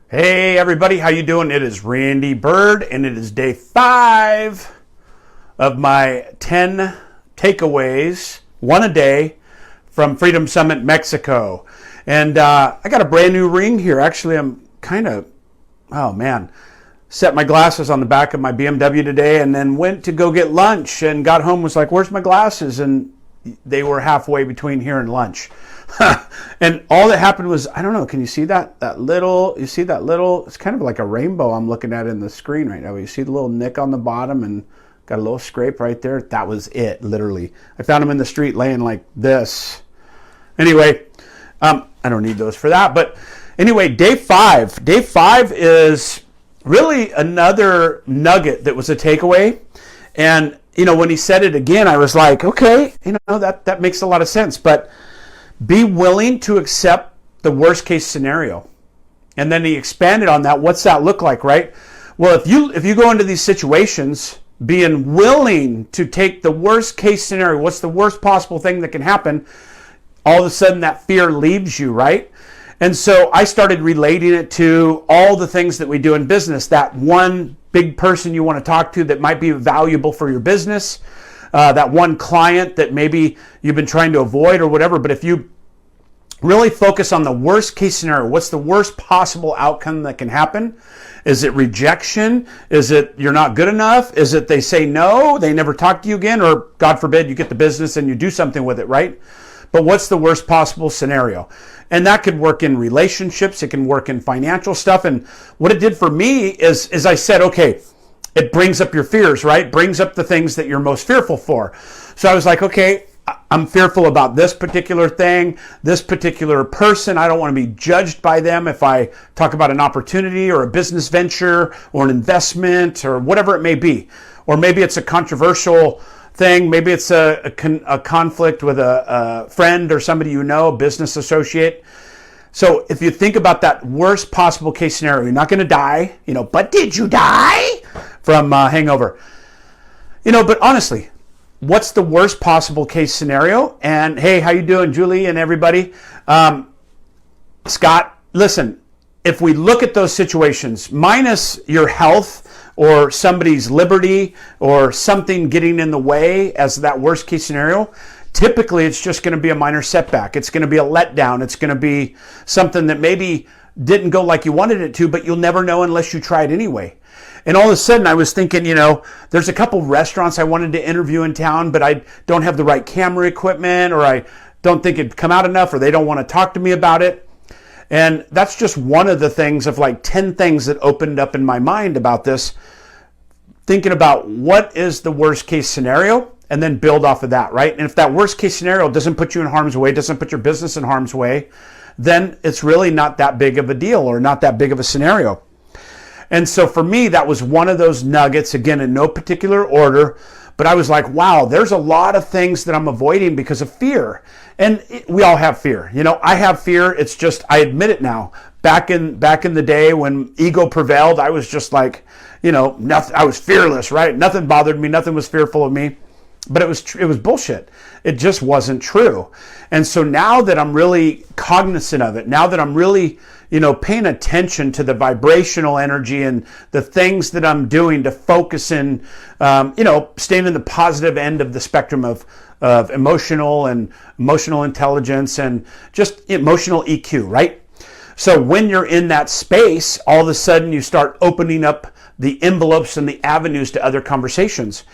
Hey everybody, how you doing? It is Randy Byrd, and it is day 5 of my 10 takeaways, one a day, from Freedom Summit, Mexico. And I got a brand new ring here. Actually, I'm set my glasses on the back of my BMW today, and then went to go get lunch, and got home, was like, where's my glasses? And they were halfway between here and lunch. And all that happened was, I don't know, can you see that little, it's kind of like a rainbow I'm looking at in the screen right now. You see the little nick on the bottom and got a little scrape right there? That was it, literally. I found them in the street laying like this. Anyway, I don't need those for that. But anyway, day 5 is really another nugget that was a takeaway. And, when he said it again, I was like, okay, that makes a lot of sense. But be willing to accept the worst case scenario. And then he expanded on that. What's that look like, right? Well, if you go into these situations being willing to take the worst case scenario, what's the worst possible thing that can happen, all of a sudden that fear leaves you, right? And so I started relating it to all the things that we do in business. That one big person you want to talk to that might be valuable for your business, that one client that maybe you've been trying to avoid or whatever. But if you really focus on the worst case scenario, what's the worst possible outcome that can happen? Is it rejection? Is it you're not good enough? Is it they say no, they never talk to you again? Or God forbid you get the business and you do something with it, right? But what's the worst possible scenario? And that could work in relationships. It can work in financial stuff. And what it did for me is I said, okay, it brings up your fears, right? Brings up the things that you're most fearful for. So I was like, okay, I'm fearful about this particular thing, this particular person. I don't want to be judged by them if I talk about an opportunity or a business venture or an investment or whatever it may be. Or maybe it's a controversial thing. Maybe it's a conflict with a friend or somebody a business associate. So if you think about that worst possible case scenario, you're not going to die, but did you die from hangover? But honestly, what's the worst possible case scenario? And hey, how you doing, Julie and everybody? Scott, listen, if we look at those situations, minus your health or somebody's liberty or something getting in the way as that worst case scenario, typically it's just going to be a minor setback. It's going to be a letdown. It's going to be something that maybe didn't go like you wanted it to, but you'll never know unless you try it anyway. And all of a sudden I was thinking, there's a couple restaurants I wanted to interview in town, but I don't have the right camera equipment, or I don't think it'd come out enough, or they don't want to talk to me about it. And that's just one of the things of like 10 things that opened up in my mind about this, thinking about what is the worst case scenario and then build off of that, right? And if that worst case scenario doesn't put you in harm's way, doesn't put your business in harm's way, then it's really not that big of a deal or not that big of a scenario. And so for me, that was one of those nuggets, again, in no particular order, but I was like, wow, there's a lot of things that I'm avoiding because of fear. And we all have fear. I have fear. It's just, I admit it now. Back in the day when ego prevailed, I was just like, nothing, I was fearless, right? Nothing bothered me. Nothing was fearful of me. But it was bullshit. It just wasn't true. And so now that I'm really cognizant of it, now that I'm really, paying attention to the vibrational energy and the things that I'm doing to focus in, staying in the positive end of the spectrum of emotional intelligence and just emotional EQ, right? So when you're in that space, all of a sudden you start opening up the envelopes and the avenues to other conversations.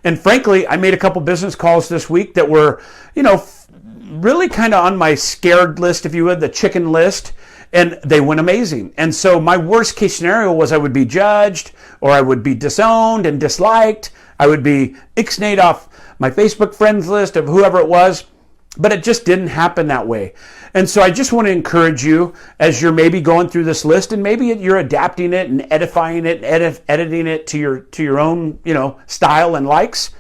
And frankly, I made a couple business calls this week that were, really kind of on my scared list, if you would, the chicken list, and they went amazing. And so my worst case scenario was I would be judged, or I would be disowned and disliked. I would be ixnayed off my Facebook friends list of whoever it was, but it just didn't happen that way. And so I just want to encourage you, as you're maybe going through this list, and maybe you're adapting it and edifying it, and editing it to your own, style and likes.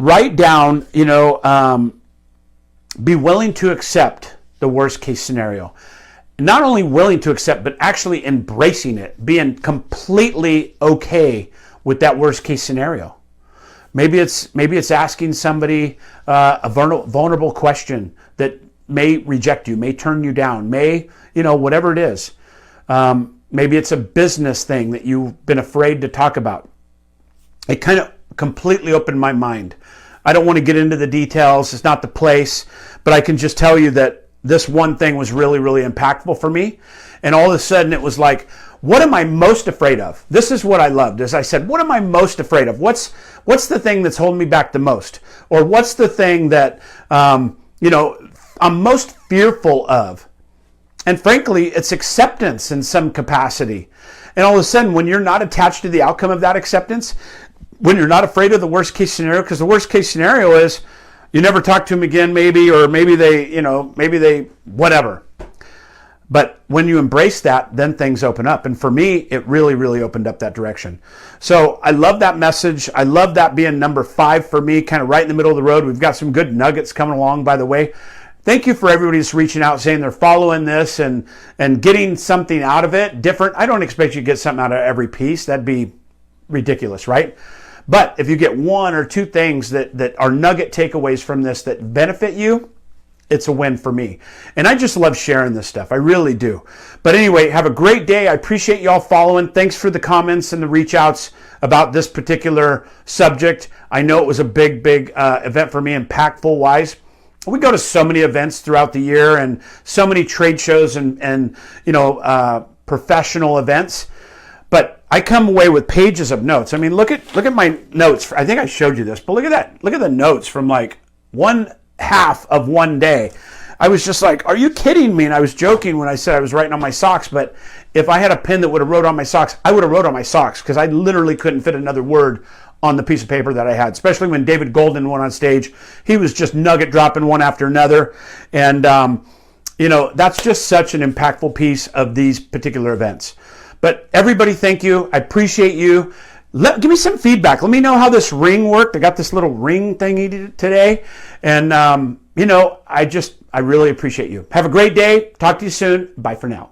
Write down, be willing to accept the worst case scenario. Not only willing to accept, but actually embracing it, being completely okay with that worst case scenario. Maybe it's asking somebody a vulnerable question that may reject you, may turn you down, may, whatever it is. Maybe it's a business thing that you've been afraid to talk about. It kind of completely opened my mind. I don't want to get into the details. It's not the place, but I can just tell you that this one thing was really, really impactful for me. And all of a sudden it was like, what am I most afraid of? This is what I loved. As I said, what am I most afraid of? What's the thing that's holding me back the most? Or what's the thing that, I'm most fearful of? And frankly, it's acceptance in some capacity. And all of a sudden, when you're not attached to the outcome of that acceptance, when you're not afraid of the worst case scenario, because the worst case scenario is you never talk to them again, maybe, or maybe they, whatever. But when you embrace that, then things open up. And for me, it really, really opened up that direction. So I love that message. I love that being number 5 for me, kind of right in the middle of the road. We've got some good nuggets coming along, by the way. Thank you for everybody that's reaching out, saying they're following this and getting something out of it different. I don't expect you to get something out of every piece. That'd be ridiculous, right? But if you get 1 or 2 things that are nugget takeaways from this that benefit you, it's a win for me. And I just love sharing this stuff. I really do. But anyway, have a great day. I appreciate y'all following. Thanks for the comments and the reach outs about this particular subject. I know it was a big event for me, impactful wise. We go to so many events throughout the year and so many trade shows and professional events. But I come away with pages of notes. I mean, look at my notes. I think I showed you this, but look at that. Look at the notes from like one half of one day. I was just like, are you kidding me? And I was joking when I said I was writing on my socks, but if I had a pen that would have wrote on my socks, I would have wrote on my socks because I literally couldn't fit another word on the piece of paper that I had, especially when David Golden went on stage. He was just nugget dropping one after another. And, that's just such an impactful piece of these particular events. But everybody, thank you. I appreciate you. Give me some feedback. Let me know how this ring worked. I got this little ring thingy today. And, I really appreciate you. Have a great day. Talk to you soon. Bye for now.